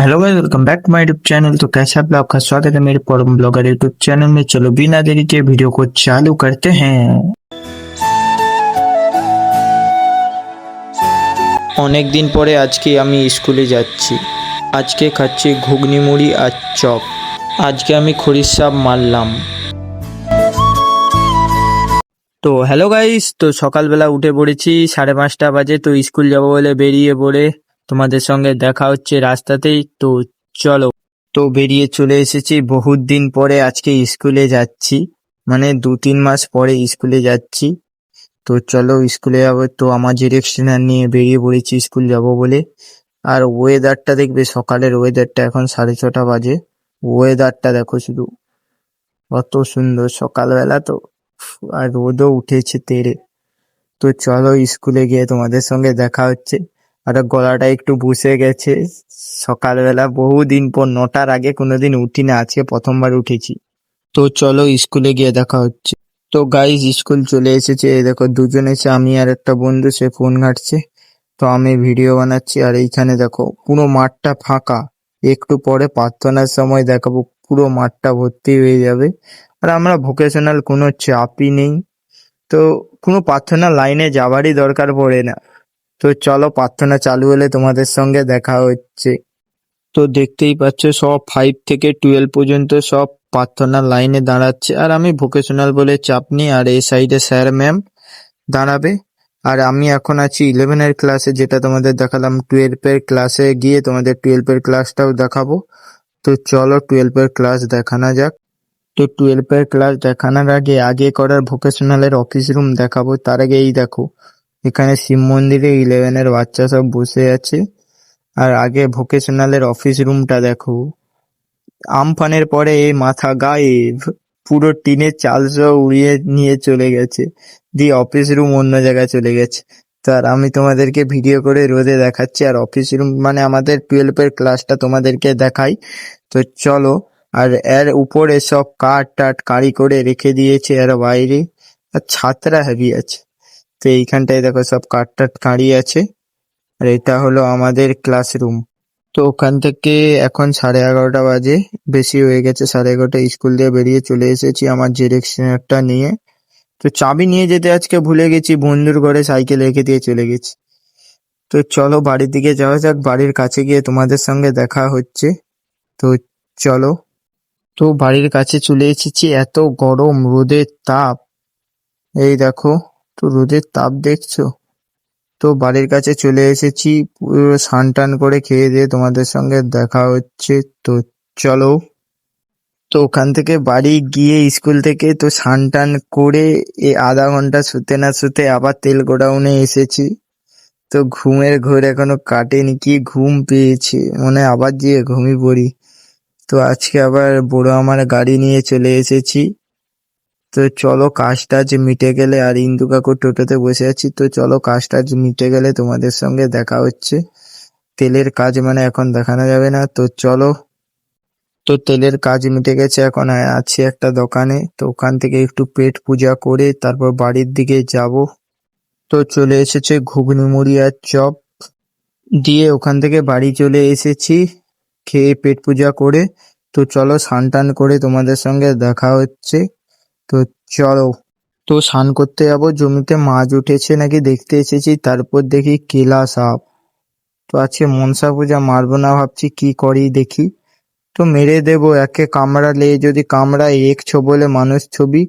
Hello guys, welcome back to my YouTube channel. तो कैसे आप लोग? आपका स्वागत है मेरे परम ब्लॉगर यूट्यूब चैनल में। चलो बिना देरी के वीडियो को चालू करते हैं। অনেক দিন পরে আজকে আমি স্কুলে যাচ্ছি। আজকে খাচ্ছি ঘুগনি মুড়ি আর চপ। আজকে আমি খড়ির সাপ মারলাম। তো হ্যালো গাইস, তো সকালবেলা উঠে পড়েছি, 5:30 বাজে। তো স্কুল যাব বলে বেরিয়ে পড়ে তোমাদের সঙ্গে দেখা হচ্ছে রাস্তাতেই। তো চলো, তো বেরিয়ে চলে এসেছি। বহুত দিন পরে আজকে স্কুলে যাচ্ছি, মানে 2-3 মাস পরে স্কুলে যাচ্ছি। তো চলো স্কুলে যাবো। তো আমার ডিরেকশনার নিয়ে বেরিয়ে পড়েছি স্কুল যাব বলে। আর ওয়েদারটা দেখবে, সকালের ওয়েদারটা, এখন 6:30 বাজে। ওয়েদারটা দেখো শুধু, কত সুন্দর সকালবেলা। তো আর রোদও উঠেছে তেড়ে। তো চলো স্কুলে গিয়ে তোমাদের সঙ্গে দেখা হচ্ছে। আর গলাটা একটু বসে গেছে, সকালবেলা বহুদিন পর, 9টার আগে কোনোদিন উঠি না, আজকে প্রথমবার উঠেছি। তো চলো স্কুলে গিয়ে দেখা হচ্ছে। তো গাইজ স্কুল চলে এসেছে। এই দেখো দুজন এসে, আমি আর একটা বন্ধু, সে ফোন ঘাঁটছে, তো আমি ভিডিও বানাচ্ছি। আর এইখানে দেখো পুরো মাঠটা ফাঁকা। একটু পরে প্রার্থনার সময় দেখাবো, পুরো মাঠটা ভর্তি হয়ে যাবে। আর আমরা ভোকেশনাল, কোনো চাপই নেই। তো কোনো প্রার্থনা লাইনে যাবারই দরকার পড়ে না। তো চলো প্রার্থনা চালু হলে তোমাদের সঙ্গে দেখা হচ্ছে। তো দেখতেই পাচ্ছ সব 5 থেকে 12 পর্যন্ত সব প্রার্থনার লাইনে দাঁড়াচ্ছে। আর আমি ভোকেশনাল বলে চাপ নেই। আর এই সাইডে স্যার ম্যাম দাঁড়াবে। আর আমি এখন আছি 11 ক্লাসে, যেটা তোমাদের দেখালাম। 12 ক্লাসে গিয়ে তোমাদের 12 ক্লাসটাও দেখাবো। তো চলো 12 ক্লাস দেখানো যাক। তো 12 ক্লাস দেখানোর আগে করার ভোকেশনালের অফিস রুম দেখাবো। তার আগে এই দেখো, এখানে শিব মন্দিরে 11 বাচ্চা সব বসে আছে। আর আগে ভোকেশনালের অফিস রুমটা দেখো। আমফানের পরে এই মাথা গায়েব, পুরো টিনের চাল সহ উড়িয়ে নিয়ে চলে গেছে, দিয়ে অফিস রুম অন্য জায়গায় চলে গেছে। তো আর আমি তোমাদেরকে ভিডিও করে রোদে দেখাচ্ছি। আর অফিস রুম মানে আমাদের 12 ক্লাসটা তোমাদেরকে দেখাই। তো চলো। আর এর উপরে সব কাঠ টাট কাঁড়ি করে রেখে দিয়েছে এর বাইরে। আর ছাত্রা হেভি আছে। তো এইখানটায় দেখো সব কাঠ টাট কাঁড়ি আছে। আর এটা হলো আমাদের ক্লাসরুম। তো ওখান থেকে এখন 11:30 বাজে, বেশি হয়ে গেছে 11:30। স্কুল দিয়ে বেরিয়ে চলে এসেছি আমার ডিরেকশনারটা নিয়ে। তো চাবি নিয়ে যেতে আজকে ভুলে গেছি, বন্ধুর ঘরে সাইকেল রেখে দিয়ে চলে গেছি। তো চলো বাড়ির দিকে যাওয়া যাক। বাড়ির কাছে গিয়ে তোমাদের সঙ্গে দেখা হচ্ছে। তো চলো। তো বাড়ির কাছে চলে এসেছি। এত গরম, রোদের তাপ, এই দেখো। তো রোদের তাপ দেখছো। তো বাড়ির কাছে চলে এসেছি, পুরো স্নান টান করে খেয়ে দিয়ে তোমাদের সঙ্গে দেখা হচ্ছে। তো চলো। তো ওখান থেকে বাড়ি গিয়ে স্কুল থেকে তো স্নান টান করে আধা ঘন্টা শুতে না শুতে আবার তেল গোডাউনে এসেছি। তো ঘুমের ঘোর এখনো কাটেনি, কি ঘুম পেয়েছে, মনে হয় আবার গিয়ে ঘুমিয়ে পড়ি। তো আজকে আবার বড় আমার গাড়ি নিয়ে চলে এসেছি। তো চলো কাজ টাজ মিটে গেলে, আর ইন্দু কাকু টোটোতে বসে আছি। তো চলো কাজ টাজ মিটে গেলে তোমাদের সঙ্গে দেখা হচ্ছে। তেলের কাজ মানে এখন দেখানো যাবে না। তো চলো। তো তেলের কাজ মিটে গেছে, এখন আছি একটা দোকানে। তো ওখান থেকে একটু পেট পূজা করে তারপর বাড়ির দিকে যাব। তো চলে এসেছে ঘুগনি মুড়ি আর চপ দিয়ে, ওখান থেকে বাড়ি চলে এসেছি খেয়ে পেট পূজা করে। তো চলো স্নান টান করে তোমাদের সঙ্গে দেখা হচ্ছে। তো চলো। তো স্নান করতে যাবো, জমিতে মাছ উঠেছে নাকি দেখতে এসেছি, তারপর দেখি কেলা সাপ। তো আজকে মনসা পূজা মারবো না, ভাবছি কি করি দেখি। তো মেরে দেবো, একে কামড়ালে, যদি কামড়ায় একছো বলে মানুষ ছবি।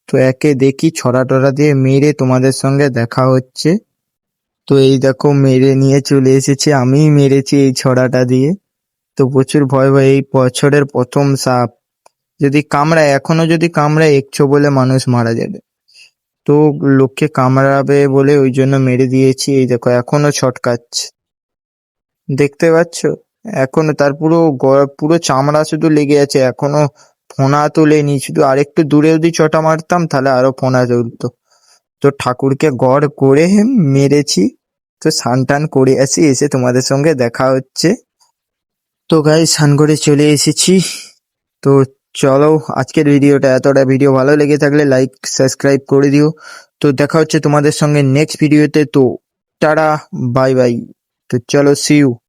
তো একে দেখি ছড়া টড়া দিয়ে মেরে তোমাদের সঙ্গে দেখা হচ্ছে। তো এই দেখো মেরে নিয়ে চলে এসেছি, আমিই মেরেছি এই ছড়াটা দিয়ে। তো প্রচুর ভয় ভয়, এই বছরের প্রথম সাপ। যদি কামড়ায়, এখনো যদি কামড়ায় একছো বলে মানুষ মারা যাবে। তো লোককে কামড়াবে বলে ওই জন্য মেরে দিয়েছি। এই দেখো এখনো ছটকাচ্ছে, দেখতে পাচ্ছ? এখনো তার পুরো চামড়া শুধু লেগে আছে, এখনো ফোনা তোলেনি। শুধু আরেকটু দূরে যদি চটা মারতাম তাহলে আরো ফোনা তুলতো। তো ঠাকুরকে গড় করে মেরেছি। তো স্নান টান করে আসি, এসে তোমাদের সঙ্গে দেখা হচ্ছে। তো গাইস স্নান করে চলে এসেছি। তো চলো আজকের ভিডিওটা এতটা। ভিডিও ভালো লেগে থাকলে লাইক সাবস্ক্রাইব করে দিও। তো দেখা হচ্ছে তোমাদের সঙ্গে নেক্সট ভিডিওতে। তো টাটা, বাই বাই। তো চলো, সি ইউ।